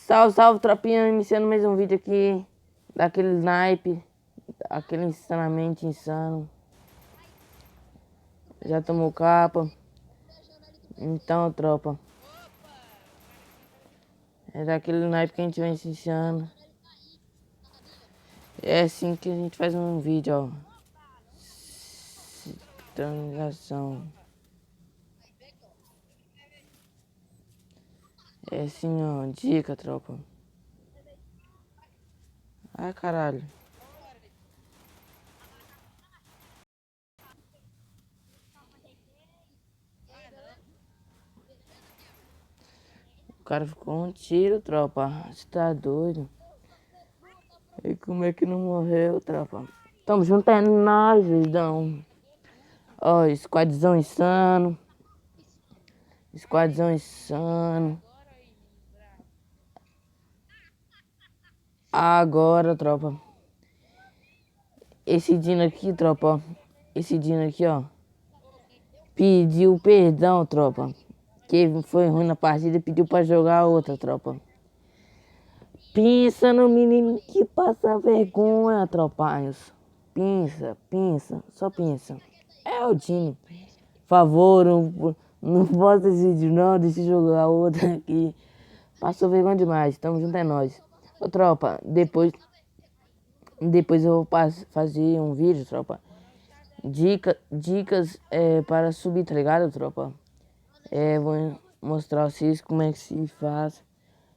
Salve, salve, tropinha, iniciando mais um vídeo aqui daquele naipe, aquele insanamente insano. Já tomou capa. Então, tropa, é daquele naipe que a gente vem iniciando. É assim que a gente faz um vídeo, ó. Transação. É assim, ó, dica, tropa. Ai, caralho. O cara ficou um tiro, tropa. Você tá doido? E como é que não morreu, tropa? Tamo junto, é nóis, doidão. Ó, squadzão insano. Squadzão insano. Agora, tropa. Esse Dino aqui, tropa, ó. Esse Dino aqui, ó. Pediu perdão, tropa. Que foi ruim na partida e pediu pra jogar outra, tropa. Pensa no menino que passa vergonha, tropaios. Pensa, só pensa. É o Dino. Favor, não posta esse vídeo não, deixa eu jogar outra aqui. Passou vergonha demais, tamo junto, é nóis. Ô, tropa, depois eu vou fazer um vídeo, tropa. Dicas para subir, tá ligado, tropa? Vou mostrar a vocês como é que se faz.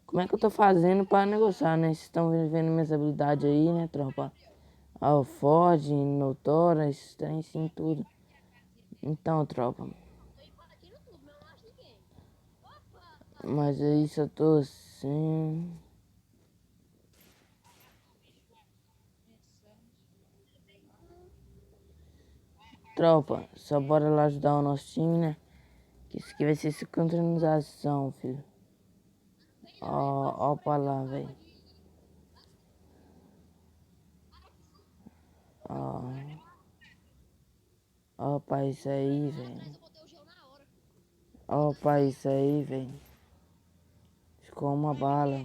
Como é que eu tô fazendo para negociar, né? Vocês estão vendo minhas habilidades aí, né, tropa? Ao Ford, Notora, esses trem, sim, tudo. Então, tropa. Mas é isso, eu tô assim. Tropa, só bora lá ajudar o nosso time, né? Que isso aqui vai ser sincronização, filho. Ó pra lá, velho. Ó. Ó pra isso aí, velho. Ó pra isso aí, velho. Ficou uma bala.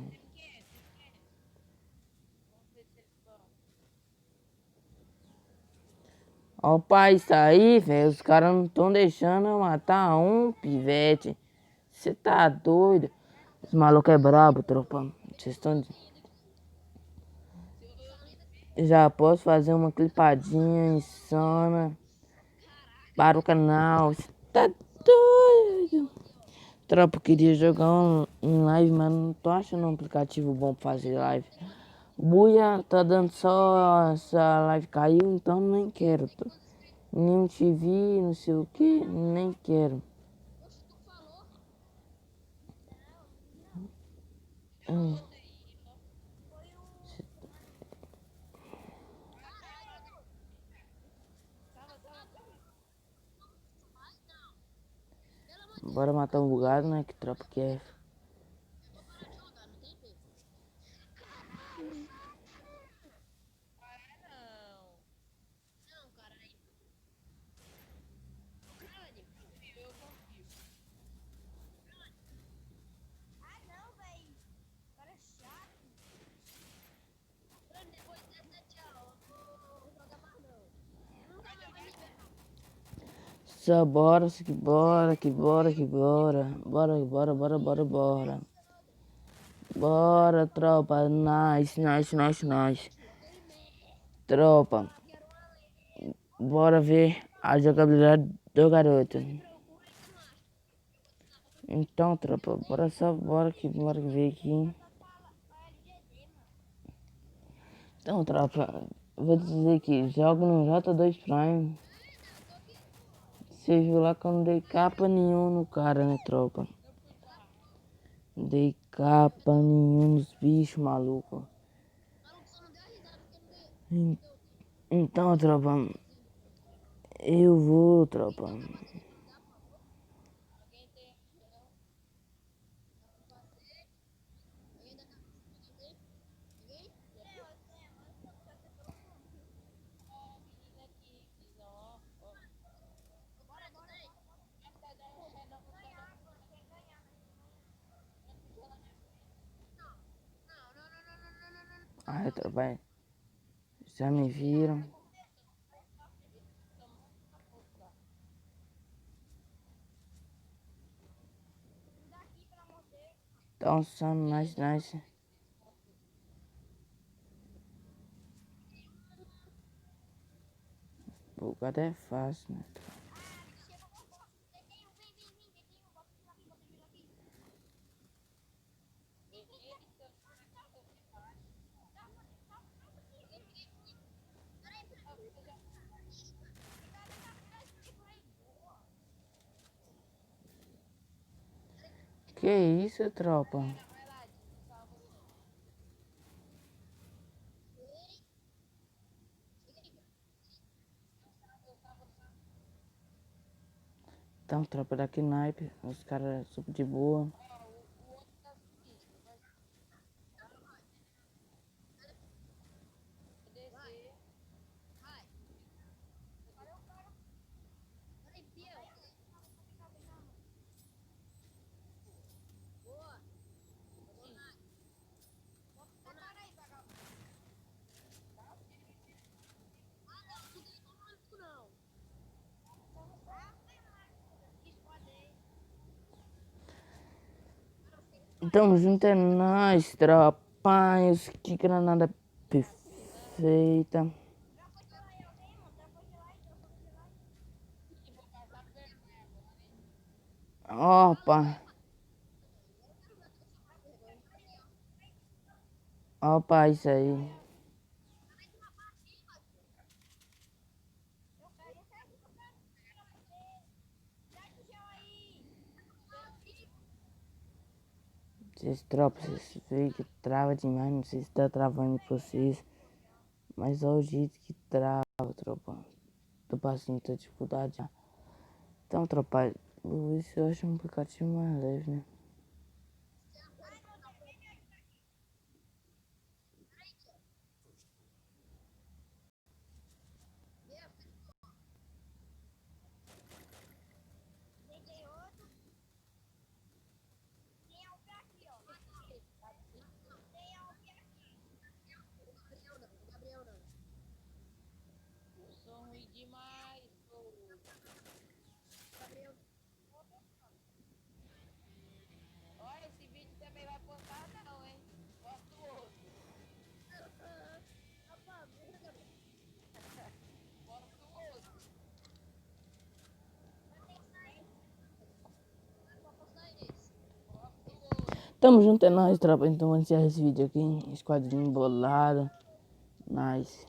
Ó pra isso aí, velho. Os caras não tão deixando eu matar um pivete. Cê tá doido? Os malucos é brabo, tropa. Vocês estão... Já posso fazer uma clipadinha insana para o canal. Cê tá doido? Tropa, eu queria jogar em live, mas não tô achando um aplicativo bom pra fazer live. Buia tá dando só essa live caiu, então nem quero. Nem TV, não sei o que, nem quero. Hum. Bora matar um bugado, né? Que tropa que é. Só bora, que bora, que bora, que bora. Bora. Bora, tropa. Nice. Tropa, bora ver a jogabilidade do garoto. Então, tropa, bora que ver aqui. Então, tropa, vou dizer que jogo no J2 Prime. Você viu lá que eu não dei capa nenhuma no cara, né, tropa? Não dei capa nenhuma nos bichos, maluco. Então, tropa, eu vou, tropa. tropa. Já me viram. Tá um sono nice. Bugado é fácil, né? Que isso, tropa? Então, tropa daqui naipe, os caras super de boa. Tamo junto, é nóis, tropinhos. Que granada perfeita. Opa, opa, isso aí. Vocês tropas, vocês veem que trava demais. Não sei se tá travando pra vocês. Mas é o jeito que trava, tropa. Tô passando muita dificuldade já. Então, tropa, isso eu acho um aplicativo mais leve, né? Tamo junto, é nóis, tropa. Então, vamos encerrar esse vídeo aqui. Esquadrinho bolado. Nice.